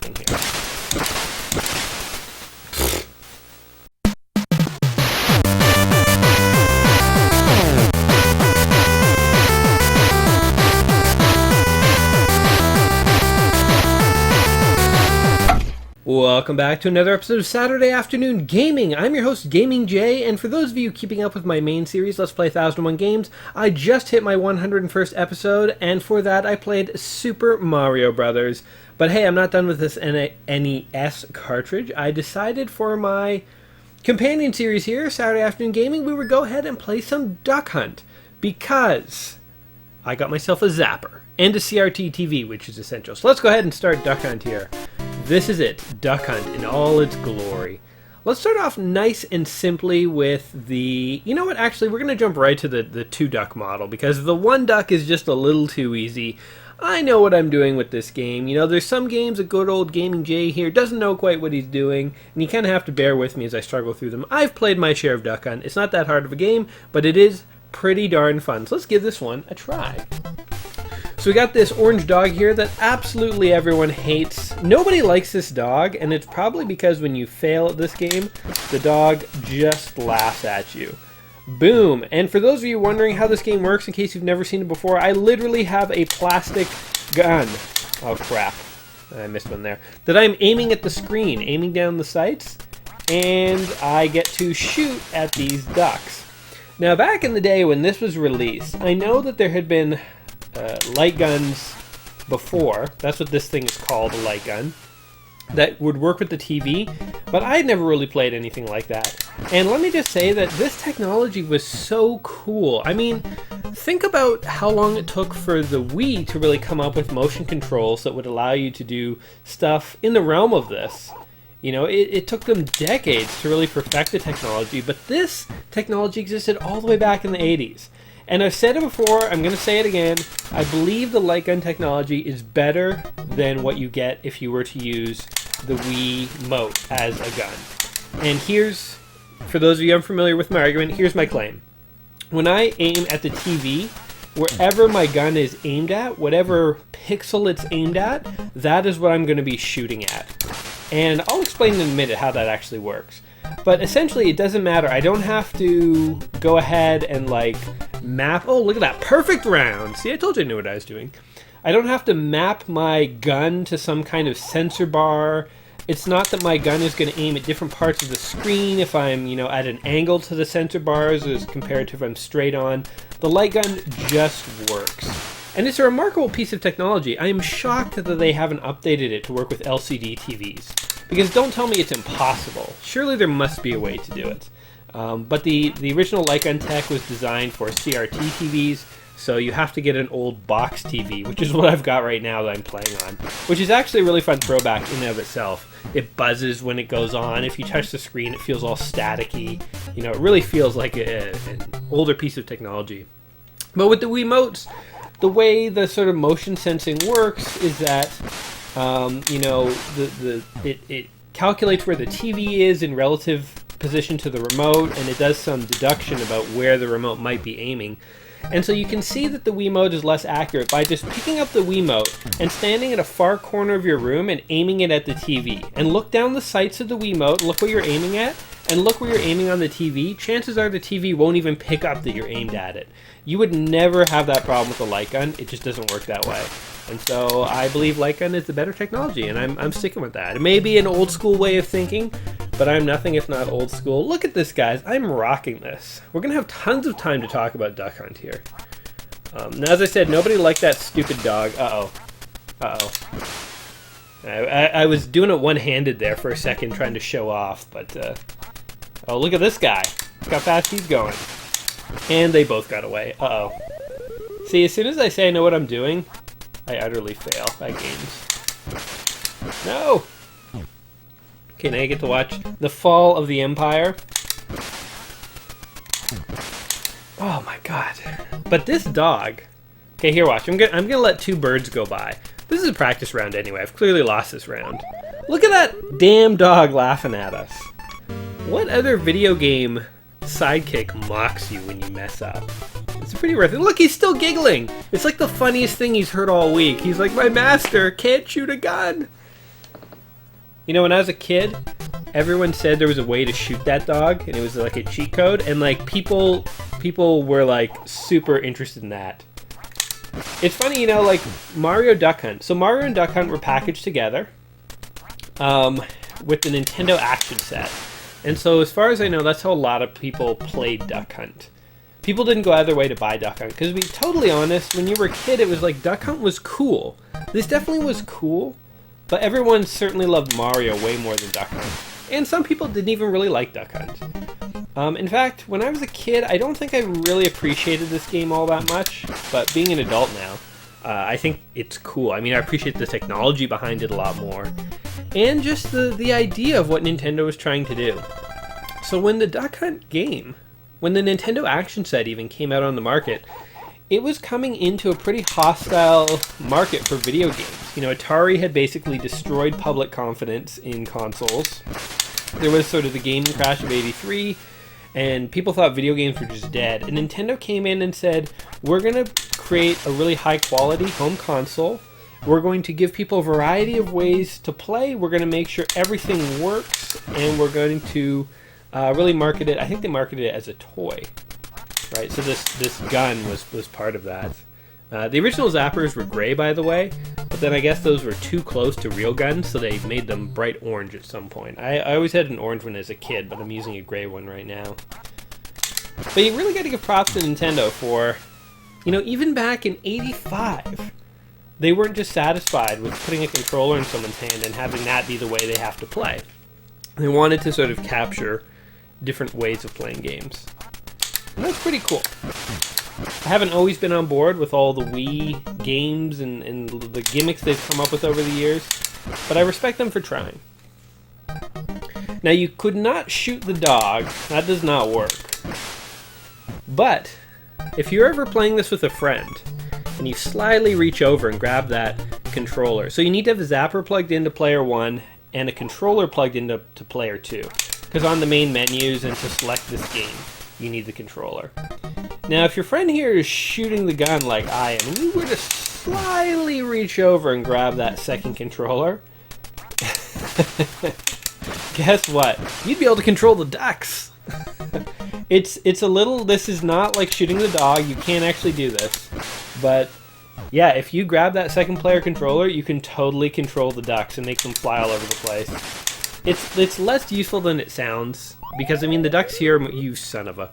happening here. Welcome back to another episode of Saturday Afternoon Gaming. I'm your host, Gaming Jay, and for those of you keeping up with my main series, Let's Play 1001 Games, I just hit my 101st episode, and for that I played Super Mario Brothers. But hey, I'm not done with this NES cartridge. I decided for my companion series here, Saturday Afternoon Gaming, we would go ahead and play some Duck Hunt, because I got myself a Zapper and a CRT TV, which is essential. So let's go ahead and start Duck Hunt here. This is it, Duck Hunt in all its glory. Let's start off nice and simply with the... You know what, actually, we're going to jump right to the two-duck model, because the one duck is just a little too easy. I know what I'm doing with this game. You know, there's some games a good old Gaming Jay here doesn't know quite what he's doing, and you kind of have to bear with me as I struggle through them. I've played my share of Duck Hunt. It's not that hard of a game, but it is pretty darn fun. So let's give this one a try. So we got this orange dog here that absolutely everyone hates. Nobody likes this dog, and it's probably because when you fail at this game, the dog just laughs at you. Boom! And for those of you wondering how this game works, in case you've never seen it before, I literally have a plastic gun. Oh crap, I missed one there. That I'm aiming at the screen, aiming down the sights, and I get to shoot at these ducks. Now back in the day when this was released, I know that there had been light guns before. That's what this thing is called, a light gun, that would work with the TV, but I'd never really played anything like that. And let me just say that this technology was so cool. I mean, think about how long it took for the Wii to really come up with motion controls that would allow you to do stuff in the realm of this. You know, it took them decades to really perfect the technology, but this technology existed all the way back in the 80s. And I've said it before, I'm going to say it again, I believe the light gun technology is better than what you get if you were to use the Wii Mote as a gun. And here's, for those of you unfamiliar with my argument, here's my claim. When I aim at the TV, wherever my gun is aimed at, whatever pixel it's aimed at, that is what I'm going to be shooting at. And I'll explain in a minute how that actually works. But essentially, it doesn't matter. I don't have to go ahead and, like, map... Oh, look at that. Perfect round! See, I told you I knew what I was doing. I don't have to map my gun to some kind of sensor bar. It's not that my gun is going to aim at different parts of the screen if I'm, you know, at an angle to the sensor bars as compared to if I'm straight on. The light gun just works. And it's a remarkable piece of technology. I am shocked that they haven't updated it to work with LCD TVs. Because don't tell me it's impossible. Surely there must be a way to do it. But the original light gun tech was designed for CRT TVs, so you have to get an old box TV, which is what I've got right now that I'm playing on. Which is actually a really fun throwback in and of itself. It buzzes when it goes on. If you touch the screen, it feels all staticky. You know, it really feels like an older piece of technology. But with the Wiimotes, the way the sort of motion sensing works is that you know, it calculates where the TV is in relative position to the remote, and it does some deduction about where the remote might be aiming. And so you can see that the Wiimote is less accurate by just picking up the Wiimote and standing at a far corner of your room and aiming it at the TV. And look down the sights of the Wiimote, look where you're aiming at, and look where you're aiming on the TV. Chances are the TV won't even pick up that you're aimed at it. You would never have that problem with a light gun. It just doesn't work that way. And so I believe light gun is the better technology, and I'm sticking with that. It may be an old school way of thinking, but I'm nothing if not old school. Look at this, guys. I'm rocking this. We're going to have tons of time to talk about Duck Hunt here. Now, as I said, nobody liked that stupid dog. Uh-oh. Uh-oh. I was doing it one-handed there for a second, trying to show off, but... oh, look at this guy. Look how fast he's going. And they both got away. Uh-oh. See, as soon as I say I know what I'm doing, I utterly fail at games. No! Okay, now you get to watch the fall of the Empire. Oh my god. But this dog... Okay, here, watch. I'm gonna let two birds go by. This is a practice round anyway. I've clearly lost this round. Look at that damn dog laughing at us. What other video game sidekick mocks you when you mess up? It's pretty worth it. Look, he's still giggling. It's like the funniest thing he's heard all week. He's like, my master can't shoot a gun. You know, when I was a kid, everyone said there was a way to shoot that dog, and it was like a cheat code, and like people were like super interested in that. It's funny, you know, like Mario Duck Hunt. So Mario and Duck Hunt were packaged together with the Nintendo Action Set. And so as far as I know, that's how a lot of people played Duck Hunt. People didn't go out of their way to buy Duck Hunt. Because to be totally honest, when you were a kid, it was like Duck Hunt was cool. This definitely was cool, but everyone certainly loved Mario way more than Duck Hunt. And some people didn't even really like Duck Hunt. In fact, when I was a kid, I don't think I really appreciated this game all that much. But being an adult now, I think it's cool. I mean, I appreciate the technology behind it a lot more. And just the idea of what Nintendo was trying to do. So when the Duck Hunt game, when the Nintendo Action Set even came out on the market, it was coming into a pretty hostile market for video games. You know, Atari had basically destroyed public confidence in consoles. There was sort of the gaming crash of '83, and people thought video games were just dead. And Nintendo came in and said, we're going to create a really high quality home console. We're going to give people a variety of ways to play. We're going to make sure everything works, and we're going to really market it. I think they marketed it as a toy, right? So this gun was part of that. The original Zappers were gray, by the way, but then I guess those were too close to real guns, so they made them bright orange at some point. I always had an orange one as a kid, but I'm using a gray one right now. But you really got to give props to Nintendo for, you know, even back in '85, they weren't just satisfied with putting a controller in someone's hand and having that be the way they have to play. They wanted to sort of capture different ways of playing games. And that's pretty cool. I haven't always been on board with all the Wii games and the gimmicks they've come up with over the years, but I respect them for trying. Now, you could not shoot the dog. That does not work. But if you're ever playing this with a friend, and you slyly reach over and grab that controller, so you need to have a Zapper plugged into player 1 and a controller plugged into player 2, because on the main menus and to select this game, you need the controller. Now, if your friend here is shooting the gun like I am, and you were to slyly reach over and grab that second controller, guess what? You'd be able to control the ducks. It's a little, this is not like shooting the dog, you can't actually do this. But yeah, if you grab that second player controller, you can totally control the ducks and make them fly all over the place. It's less useful than it sounds, because I mean the ducks here, you son of a...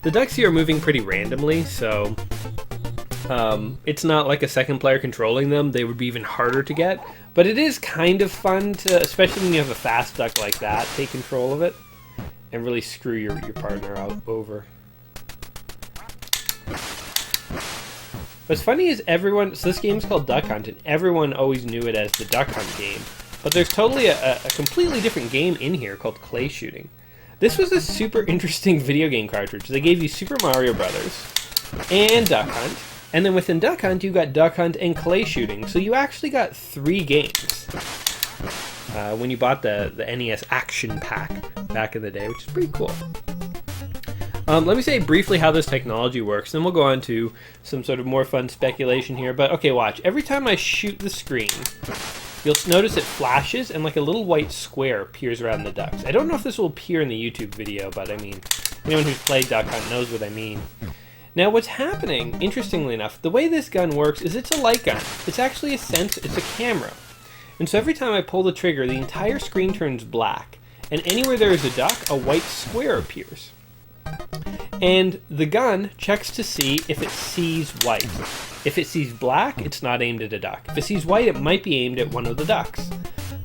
The ducks here are moving pretty randomly, so it's not like a second player controlling them. They would be even harder to get. But it is kind of fun to, especially when you have a fast duck like that, take control of it and really screw your partner out over. What's funny is everyone, so this game's called Duck Hunt, and everyone always knew it as the Duck Hunt game. But there's totally a completely different game in here called Clay Shooting. This was a super interesting video game cartridge. They gave you Super Mario Brothers and Duck Hunt, and then within Duck Hunt you got Duck Hunt and Clay Shooting. So you actually got 3 games when you bought the NES Action Pack back in the day, which is pretty cool. Let me say briefly how this technology works, then we'll go on to some sort of more fun speculation here. But okay, watch. Every time I shoot the screen, you'll notice it flashes and like a little white square appears around the ducks. I don't know if this will appear in the YouTube video, but I mean, anyone who's played Duck Hunt knows what I mean. Now what's happening, interestingly enough, the way this gun works is it's a light gun. It's actually a sensor, it's a camera. And so every time I pull the trigger, the entire screen turns black. And anywhere there is a duck, a white square appears. And the gun checks to see if it sees white. If it sees black, it's not aimed at a duck. If it sees white, it might be aimed at one of the ducks.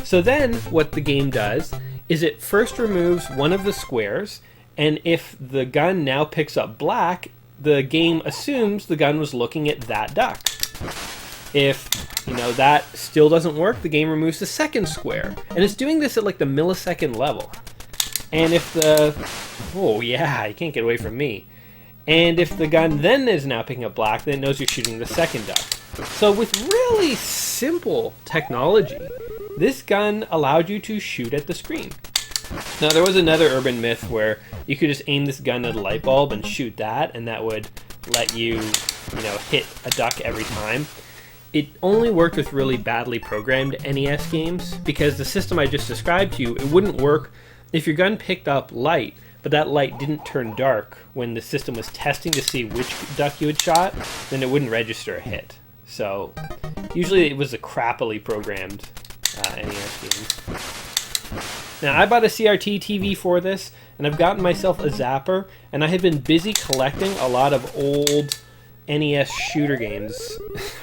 So then what the game does is it first removes one of the squares, and if the gun now picks up black, the game assumes the gun was looking at that duck. If, that still doesn't work, the game removes the second square. And it's doing this at like the millisecond level. And if oh yeah, you can't get away from me. And if the gun then is now picking up black, then it knows you're shooting the second duck. So with really simple technology, this gun allowed you to shoot at the screen. Now there was another urban myth where you could just aim this gun at a light bulb and shoot that, and that would let you, hit a duck every time. it only worked with really badly programmed NES games, because the system I just described to you, it wouldn't work if your gun picked up light, but that light didn't turn dark when the system was testing to see which duck you had shot, then it wouldn't register a hit. So usually it was a crappily programmed NES game. Now, I bought a CRT TV for this, and I've gotten myself a Zapper, and I have been busy collecting a lot of old NES shooter games.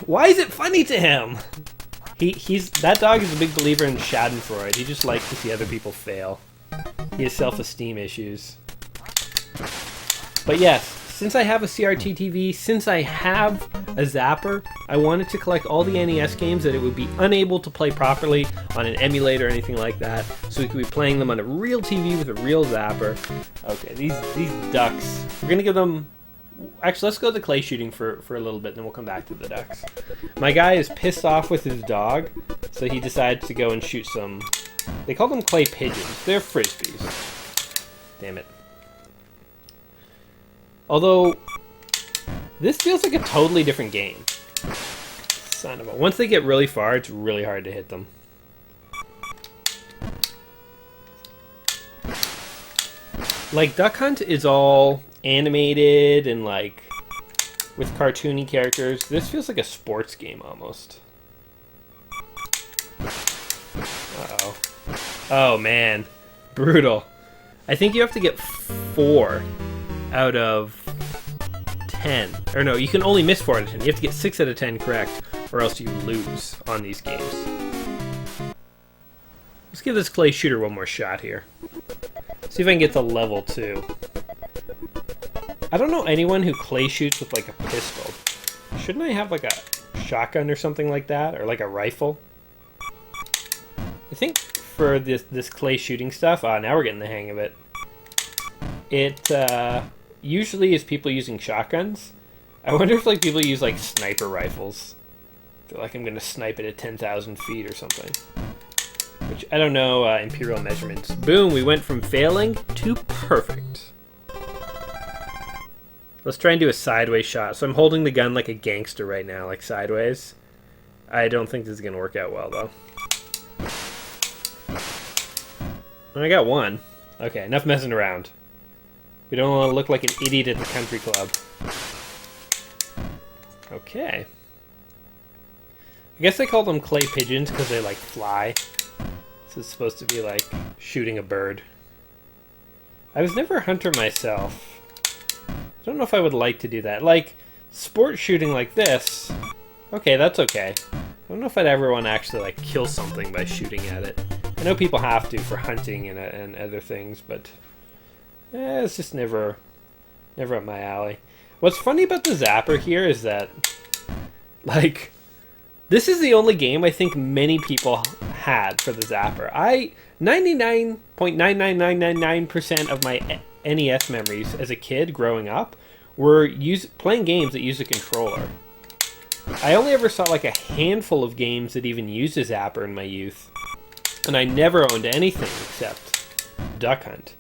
Why is it funny to him? That dog is a big believer in Schadenfreude. He just likes to see other people fail. He has self-esteem issues. But yes, since I have a CRT TV, since I have a Zapper, I wanted to collect all the NES games that it would be unable to play properly on an emulator or anything like that, so we could be playing them on a real TV with a real Zapper. Okay, these ducks, we're gonna give them... Actually, let's go to clay shooting for a little bit, and then we'll come back to the ducks. My guy is pissed off with his dog, so he decides to go and shoot some... They call them clay pigeons. They're frisbees. Damn it. Although, this feels like a totally different game. Son of a... Once they get really far, it's really hard to hit them. Like, Duck Hunt is all animated and, like, with cartoony characters. This feels like a sports game, almost. Uh-oh. Oh, man. Brutal. I think you have to get 4 out of 10. Or no, you can only miss 4 out of 10. You have to get 6 out of 10 correct, or else you lose on these games. Let's give this clay shooter one more shot here. See if I can get to level 2. I don't know anyone who clay shoots with, like, a pistol. Shouldn't I have, like, a shotgun or something like that? Or, like, a rifle? I think for this clay shooting stuff... now we're getting the hang of it. It, usually is people using shotguns. I wonder if, like, people use, like, sniper rifles. I feel like I'm gonna snipe it at 10,000 feet or something. Which, I don't know, imperial measurements. Boom, we went from failing to perfect. Let's try and do a sideways shot. So I'm holding the gun like a gangster right now, like sideways. I don't think this is going to work out well, though. I got 1. Okay, enough messing around. We don't want to look like an idiot at the country club. Okay. I guess they call them clay pigeons because they, like, fly. This is supposed to be like shooting a bird. I was never a hunter myself. I don't know if I would like to do that. Like, sport shooting like this, okay, that's okay. I don't know if I'd ever want to actually, like, kill something by shooting at it. I know people have to for hunting and other things, but it's just never up my alley. What's funny about the Zapper here is that, like, this is the only game I think many people had for the Zapper. 99.99999% of my NES memories as a kid growing up were playing games that use a controller. I only ever saw like a handful of games that even used a Zapper in my youth, and I never owned anything except Duck Hunt.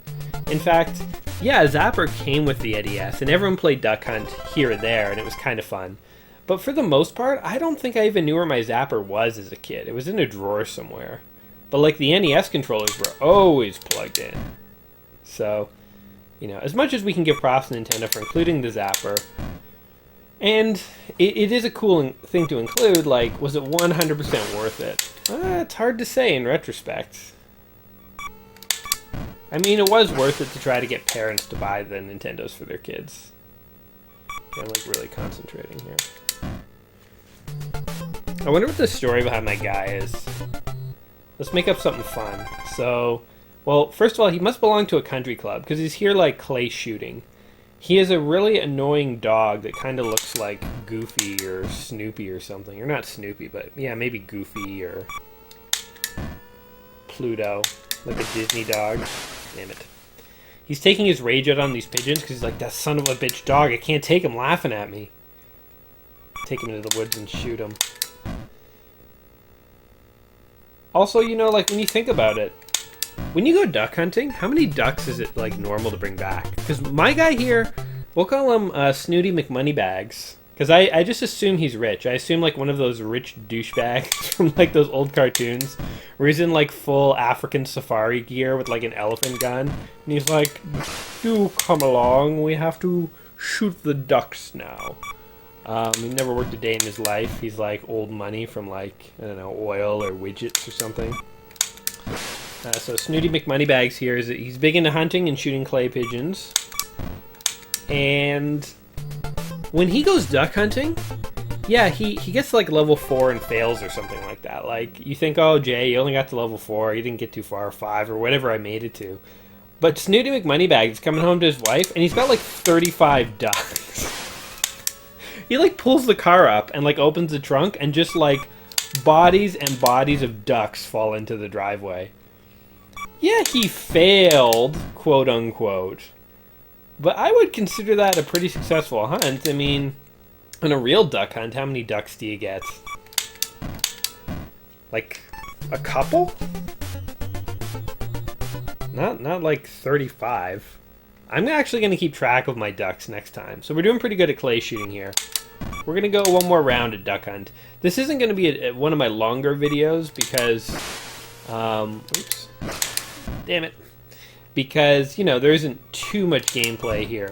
In fact, yeah, Zapper came with the NES, and everyone played Duck Hunt here and there, and it was kind of fun. But for the most part, I don't think I even knew where my Zapper was as a kid. It was in a drawer somewhere. But like the NES controllers were always plugged in. So, you know, as much as we can give props to Nintendo for including the Zapper, and it is a cool thing to include, like, was it 100% worth it? It's hard to say in retrospect. I mean, it was worth it to try to get parents to buy the Nintendos for their kids. I'm like really concentrating here. I wonder what the story behind my guy is. Let's make up something fun. So, well, first of all, he must belong to a country club because he's here like clay shooting. He has a really annoying dog that kind of looks like Goofy or Snoopy or something. Or not Snoopy, but yeah, maybe Goofy or Pluto, like a Disney dog. Damn it. He's taking his rage out on these pigeons because he's like, that son of a bitch dog, I can't take him laughing at me. Take him into the woods and shoot him. Also, you know, like, when you think about it, when you go duck hunting, how many ducks is it, like, normal to bring back? Because my guy here, we'll call him Snooty McMoneybags. Because I just assume he's rich. I assume like one of those rich douchebags from like those old cartoons where he's in like full African safari gear with like an elephant gun. And he's like, "Do come along, we have to shoot the ducks now." He never worked a day in his life. He's like old money from like, I don't know, oil or widgets or something. So Snooty McMoneybags here is he's big into hunting and shooting clay pigeons. And when he goes duck hunting, yeah, he gets to like level 4 and fails or something like that. Like, you think, oh, Jay, you only got to level 4, you didn't get too far, 5, or whatever I made it to. But Snooty McMoneybags is coming home to his wife, and he's got like 35 ducks. He like pulls the car up and like opens the trunk, and just like bodies and bodies of ducks fall into the driveway. Yeah, he failed, quote unquote. But I would consider that a pretty successful hunt. I mean, on a real duck hunt, how many ducks do you get? Like, a couple? Not like 35. I'm actually going to keep track of my ducks next time. So we're doing pretty good at clay shooting here. We're going to go one more round at duck hunt. This isn't going to be one of my longer videos because... oops. Damn it. Because, you know, there isn't too much gameplay here.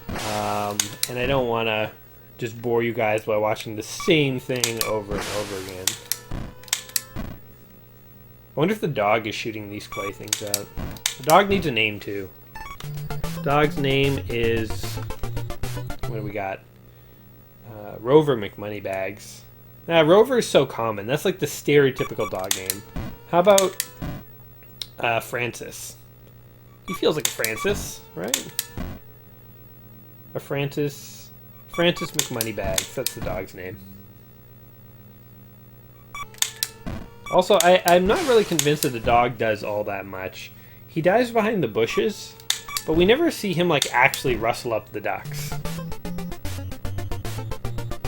And I don't want to just bore you guys by watching the same thing over and over again. I wonder if the dog is shooting these clay things out. The dog needs a name, too. Dog's name is... What do we got? Rover McMoneybags. Nah, Rover is so common. That's like the stereotypical dog name. How about Francis? He feels like a Francis, right? A Francis McMoneybags. That's the dog's name. Also, I'm not really convinced that the dog does all that much. He dives behind the bushes, but we never see him like actually rustle up the ducks.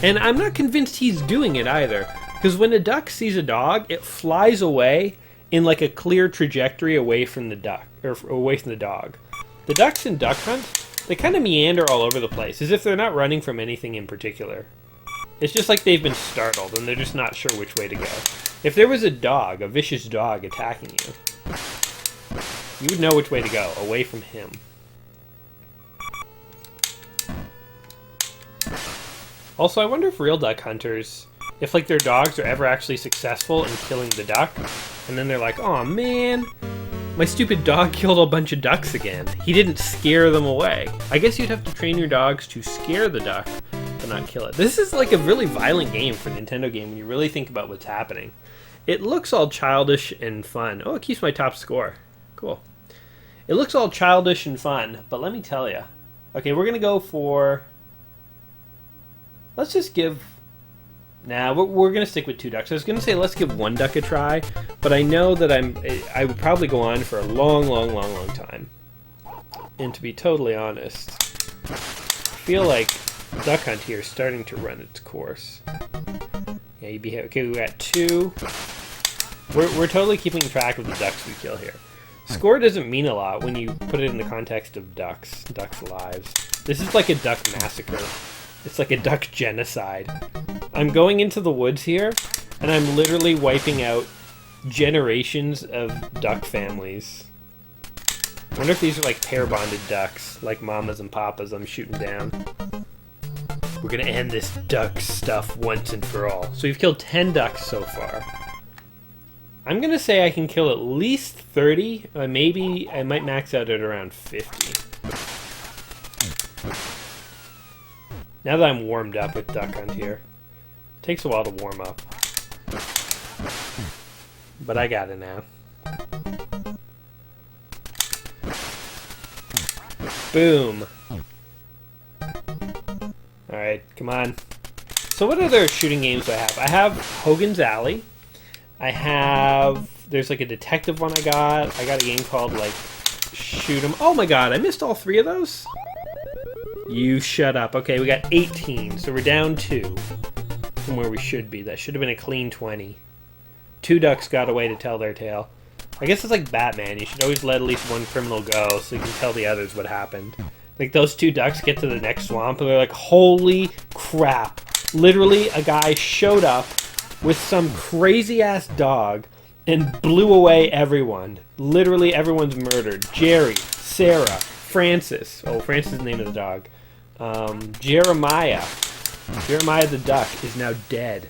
And I'm not convinced he's doing it either, because when a duck sees a dog, it flies away in like a clear trajectory away from the duck, or away from the dog. The ducks in duck hunt, they kind of meander all over the place, as if they're not running from anything in particular. It's just like they've been startled, and they're just not sure which way to go. If there was a dog, a vicious dog attacking you, you would know which way to go, away from him. Also, I wonder if real duck hunters, if like their dogs are ever actually successful in killing the duck, and then they're like, "Oh man, my stupid dog killed a bunch of ducks again. He didn't scare them away." I guess you'd have to train your dogs to scare the duck, but not kill it. This is like a really violent game for a Nintendo game when you really think about what's happening. It looks all childish and fun. Oh, it keeps my top score. Cool. It looks all childish and fun, but let me tell you. Okay, we're going to go for... Let's just give... Nah, we're going to stick with 2 ducks. I was going to say let's give 1 duck a try, but I know that I would probably go on for a long time. And to be totally honest, I feel like duck hunt here is starting to run its course. Yeah, you behave. Okay, we got 2. We're totally keeping track of the ducks we kill here. Score doesn't mean a lot when you put it in the context of ducks' lives. This is like a duck massacre. It's like a duck genocide. I'm going into the woods here, and I'm literally wiping out generations of duck families. I wonder if these are like pair-bonded ducks, like mamas and papas I'm shooting down. We're gonna end this duck stuff once and for all. So we've killed 10 ducks so far. I'm gonna say I can kill at least 30. Maybe I might max out at around 50. Now that I'm warmed up with duck hunt here. Takes a while to warm up. But I got it now. Boom. Alright, come on. So what other shooting games do I have? I have Hogan's Alley. I have... There's like a detective one I got. I got a game called like Shoot 'em. Oh my god, I missed all 3 of those? You shut up. Okay, we got 18, so we're down 2 from where we should be. That should have been a clean 20. 2 ducks got away to tell their tale. I guess it's like Batman. You should always let at least one criminal go so you can tell the others what happened. Like those 2 ducks get to the next swamp and they're like, holy crap, Literally, a guy showed up with some crazy-ass dog and blew away everyone. Literally, everyone's murdered. Jerry, Sarah, Francis. Oh, Francis is the name of the dog. Jeremiah. Jeremiah the duck is now dead.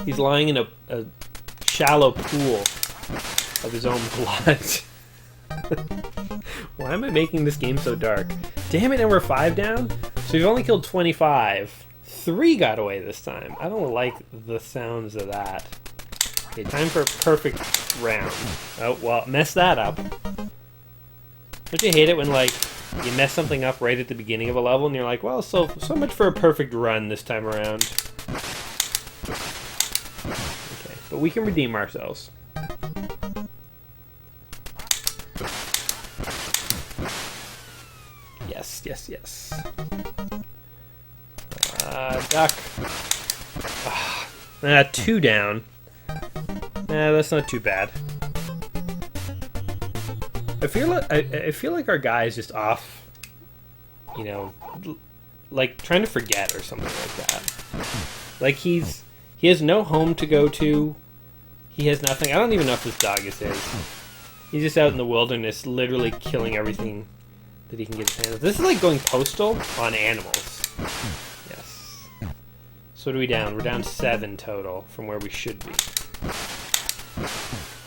He's lying in a shallow pool of his own blood. Why am I making this game so dark? Damn it, and we're 5 down? So we've only killed 25. 3 got away this time. I don't like the sounds of that. Okay, time for a perfect round. Oh, well, mess that up. Don't you hate it when, like, you mess something up right at the beginning of a level and you're like, well, so much for a perfect run this time around. Okay, but we can redeem ourselves. Yes, yes, yes. Duck. 2 down. That's not too bad. I feel like our guy is just off, you know, like trying to forget or something like that. Like he has no home to go to. He has nothing. I don't even know if this dog is his. He's just out in the wilderness, literally killing everything that he can get his hands on. This is like going postal on animals. Yes. So what are we down? We're down 7 total from where we should be.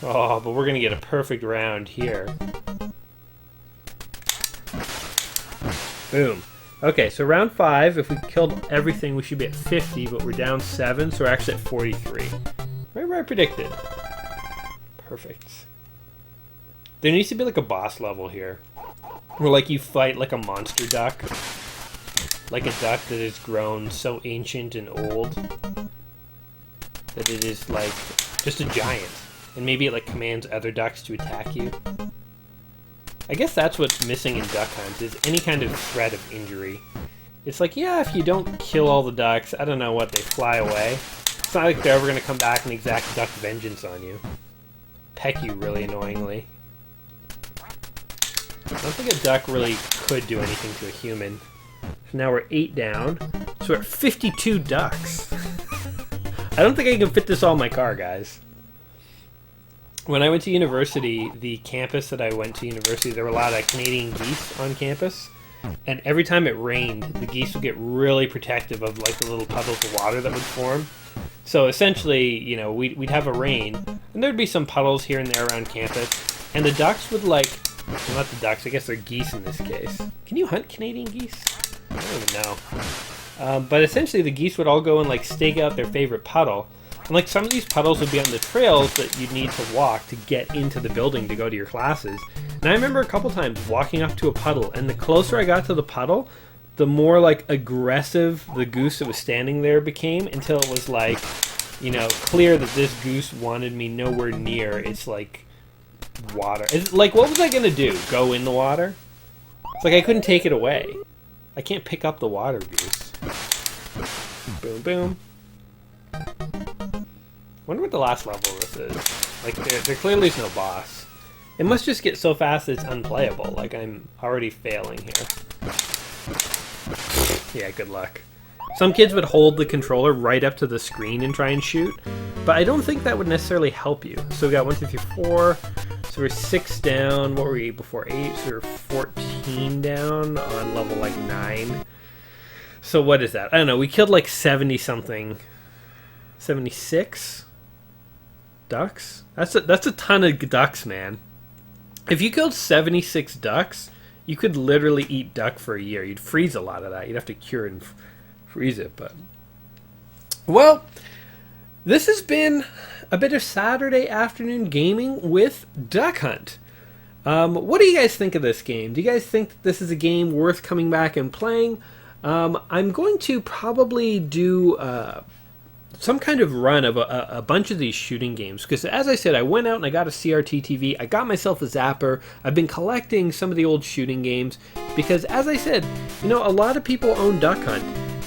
Oh, but we're going to get a perfect round here. Boom. Okay, so round 5, if we killed everything, we should be at 50, but we're down 7, so we're actually at 43. Right where I predicted. Perfect. There needs to be like a boss level here. Where like you fight like a monster duck. Like a duck that has grown so ancient and old that it is like just a giant. And maybe it like commands other ducks to attack you. I guess that's what's missing in Duck Hunt, is any kind of threat of injury. It's like, yeah, if you don't kill all the ducks, I don't know what, they fly away. It's not like they're ever going to come back and exact duck vengeance on you. Peck you really annoyingly. I don't think a duck really could do anything to a human. So now we're 8 down, so we're at 52 ducks. I don't think I can fit this all in my car, guys. When I went to university, the campus that I went to university, there were a lot of Canadian geese on campus. And every time it rained, the geese would get really protective of like the little puddles of water that would form. So essentially, you know, we'd have a rain, and there'd be some puddles here and there around campus. And the ducks would like, well, not the ducks, I guess they're geese in this case. Can you hunt Canadian geese? I don't even know. But essentially the geese would all go and like stake out their favorite puddle. And like some of these puddles would be on the trails that you'd need to walk to get into the building to go to your classes. And I remember a couple times walking up to a puddle, and the closer I got to the puddle, the more like aggressive the goose that was standing there became, until it was like, you know, clear that this goose wanted me nowhere near its like water. It's like, what was I gonna do? Go in the water? It's like I couldn't take it away. I can't pick up the water goose. Boom, boom. Wonder what the last level of this is. Like, there clearly is no boss. It must just get so fast that it's unplayable. Like, I'm already failing here. Yeah, good luck. Some kids would hold the controller right up to the screen and try and shoot, but I don't think that would necessarily help you. So we got 1, 2, 3, 4. So we're 6 down. What were we before? 8. So we're 14 down on level, like, 9. So what is that? I don't know. We killed, like, 70-something. 76? Ducks? That's a ton of ducks, man. If you killed 76 ducks, you could literally eat duck for a year. You'd freeze a lot of that. You'd have to cure it and freeze it, but... Well, this has been a bit of Saturday afternoon gaming with Duck Hunt. What do you guys think of this game? Do you guys think that this is a game worth coming back and playing? I'm going to probably do... some kind of run of a bunch of these shooting games, because as I said, I went out and I got a CRT TV, I got myself a Zapper, I've been collecting some of the old shooting games, because as I said, you know, a lot of people own Duck Hunt,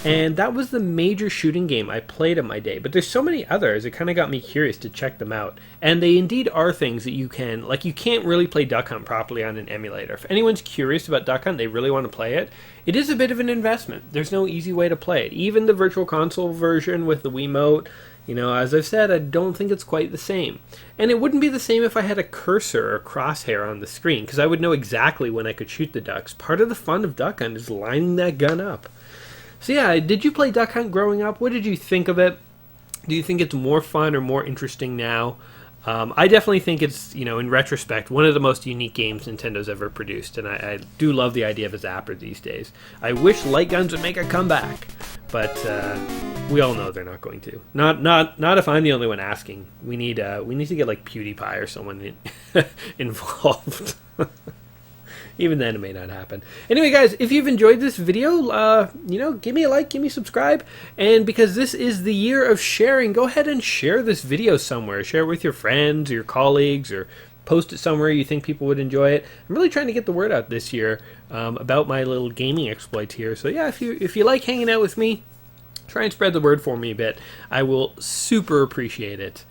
And that was the major shooting game I played in my day. But there's so many others, it kind of got me curious to check them out. And they indeed are things that you can, like you can't really play Duck Hunt properly on an emulator. If anyone's curious about Duck Hunt, they really want to play it, it is a bit of an investment. There's no easy way to play it. Even the Virtual Console version with the Wiimote, you know, as I've said, I don't think it's quite the same. And it wouldn't be the same if I had a cursor or crosshair on the screen, because I would know exactly when I could shoot the ducks. Part of the fun of Duck Hunt is lining that gun up. So yeah, did you play Duck Hunt growing up? What did you think of it? Do you think it's more fun or more interesting now? I definitely think it's, you know, in retrospect, one of the most unique games Nintendo's ever produced, and I do love the idea of a Zapper these days. I wish light guns would make a comeback, but we all know they're not going to. Not if I'm the only one asking. We need to get like PewDiePie or someone involved. Even then, it may not happen. Anyway, guys, if you've enjoyed this video, you know, give me a like, give me a subscribe. And because this is the year of sharing, go ahead and share this video somewhere. Share it with your friends, or your colleagues, or post it somewhere you think people would enjoy it. I'm really trying to get the word out this year about my little gaming exploits here. So yeah, if you like hanging out with me, try and spread the word for me a bit. I will super appreciate it.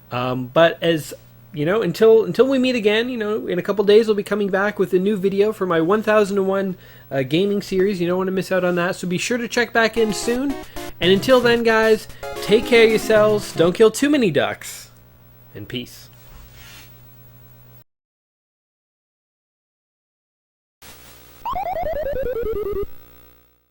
But as you know, until we meet again, you know, in a couple days I'll be coming back with a new video for my 1001 gaming series. You don't want to miss out on that, so be sure to check back in soon. And until then, guys, take care of yourselves, don't kill too many ducks, and peace.